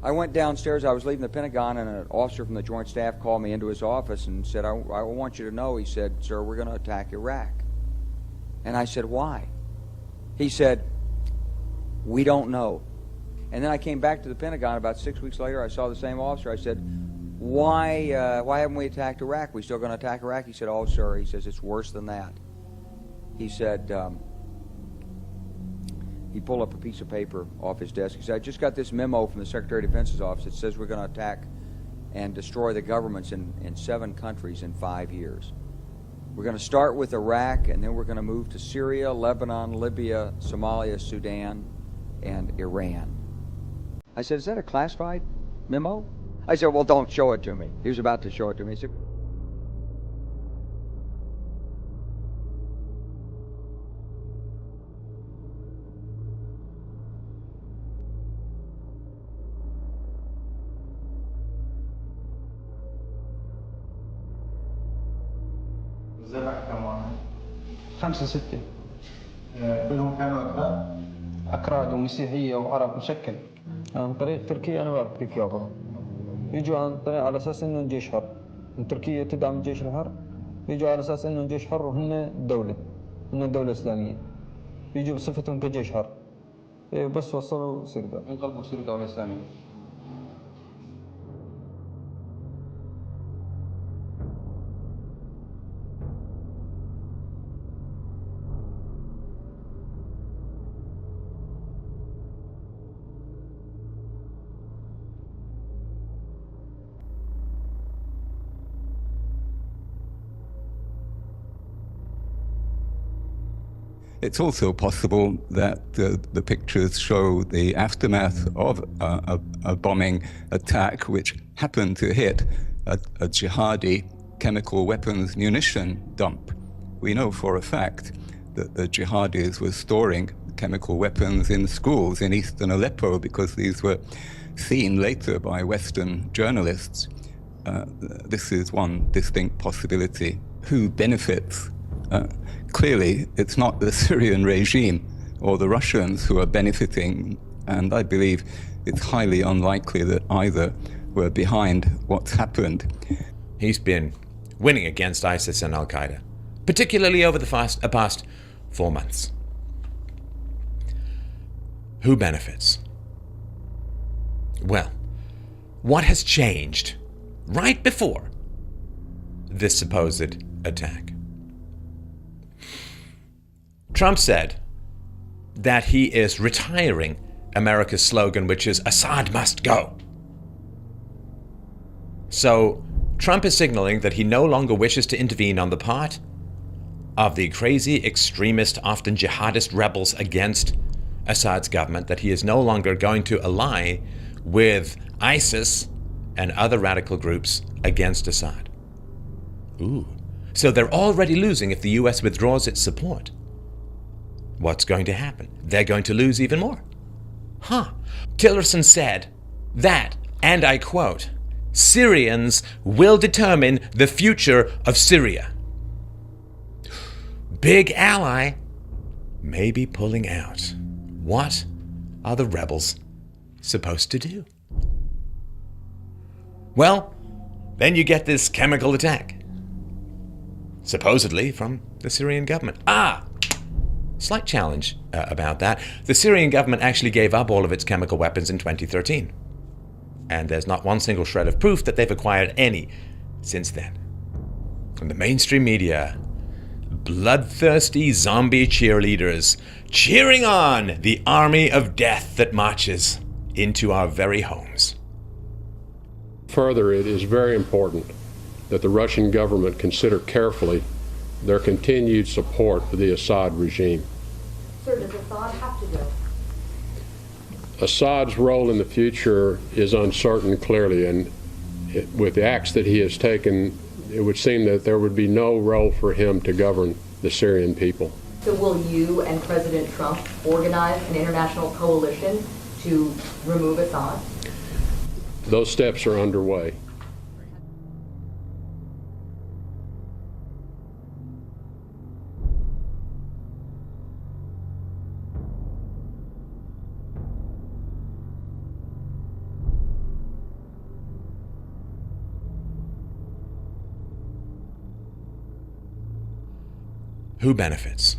I went downstairs. I was leaving the Pentagon, and an officer from the Joint Staff called me into his office and said, I want you to know, he said, sir, we're going to attack Iraq. And I said, why? He said, we don't know. And then I came back to the Pentagon about 6 weeks later. I saw the same officer. I said, why haven't we attacked Iraq? We still going to attack Iraq? He said, oh, sir, he says, it's worse than that. He said, he pulled up a piece of paper off his desk. He said, I just got this memo from the Secretary of Defense's office. It says we're going to attack and destroy the governments in 7 countries in 5 years. We're going to start with Iraq, and then we're going to move to Syria, Lebanon, Libya, Somalia, Sudan, and Iran. I said, is that a classified memo? I said, well, don't show it to me. He was about to show it to me. He said, زرع كم واحد؟ 5 6 كلهم كانوا أكراد؟ أكراد ومسيحية وعرب مشكل. عن طريق تركيا، أنا بعرف تركيا أبغى. يجوا عن طريق على أساس إنه جيش حر. من تركيا تدعم الجيش الحر. يجوا على أساس إنه جيش حر وهن دولة. هن دولة إسلامية. يجوا بصفتهم كجيش حر. بس وصلوا سرقة. انقلبوا يصيروا دولة إسلامية. It's also possible that the pictures show the aftermath of a bombing attack which happened to hit a jihadi chemical weapons munition dump. We know for a fact that the jihadis were storing chemical weapons in schools in eastern Aleppo because these were seen later by Western journalists. This is one distinct possibility. Who benefits? Clearly, it's not the Syrian regime or the Russians who are benefiting, and I believe it's highly unlikely that either were behind what's happened. He's been winning against ISIS and Al-Qaeda, particularly over the past 4 months. Who benefits? Well, what has changed right before this supposed attack? Trump said that he is retiring America's slogan, which is Assad must go. So Trump is signaling that he no longer wishes to intervene on the part of the crazy, extremist, often jihadist rebels against Assad's government, that he is no longer going to ally with ISIS and other radical groups against Assad. Ooh. So they're already losing if the US withdraws its support. What's going to happen? They're going to lose even more. Tillerson said that, and I quote, Syrians will determine the future of Syria. Big ally may be pulling out. What are the rebels supposed to do? Well, then you get this chemical attack, supposedly from the Syrian government. Slight challenge about that. The Syrian government actually gave up all of its chemical weapons in 2013. And there's not one single shred of proof that they've acquired any since then. From the mainstream media, bloodthirsty zombie cheerleaders cheering on the army of death that marches into our very homes. Further, it is very important that the Russian government consider carefully their continued support for the Assad regime. Sir, does Assad have to go? Assad's role in the future is uncertain, clearly, and with the acts that he has taken, it would seem that there would be no role for him to govern the Syrian people. So will you and President Trump organize an international coalition to remove Assad? Those steps are underway. Who benefits?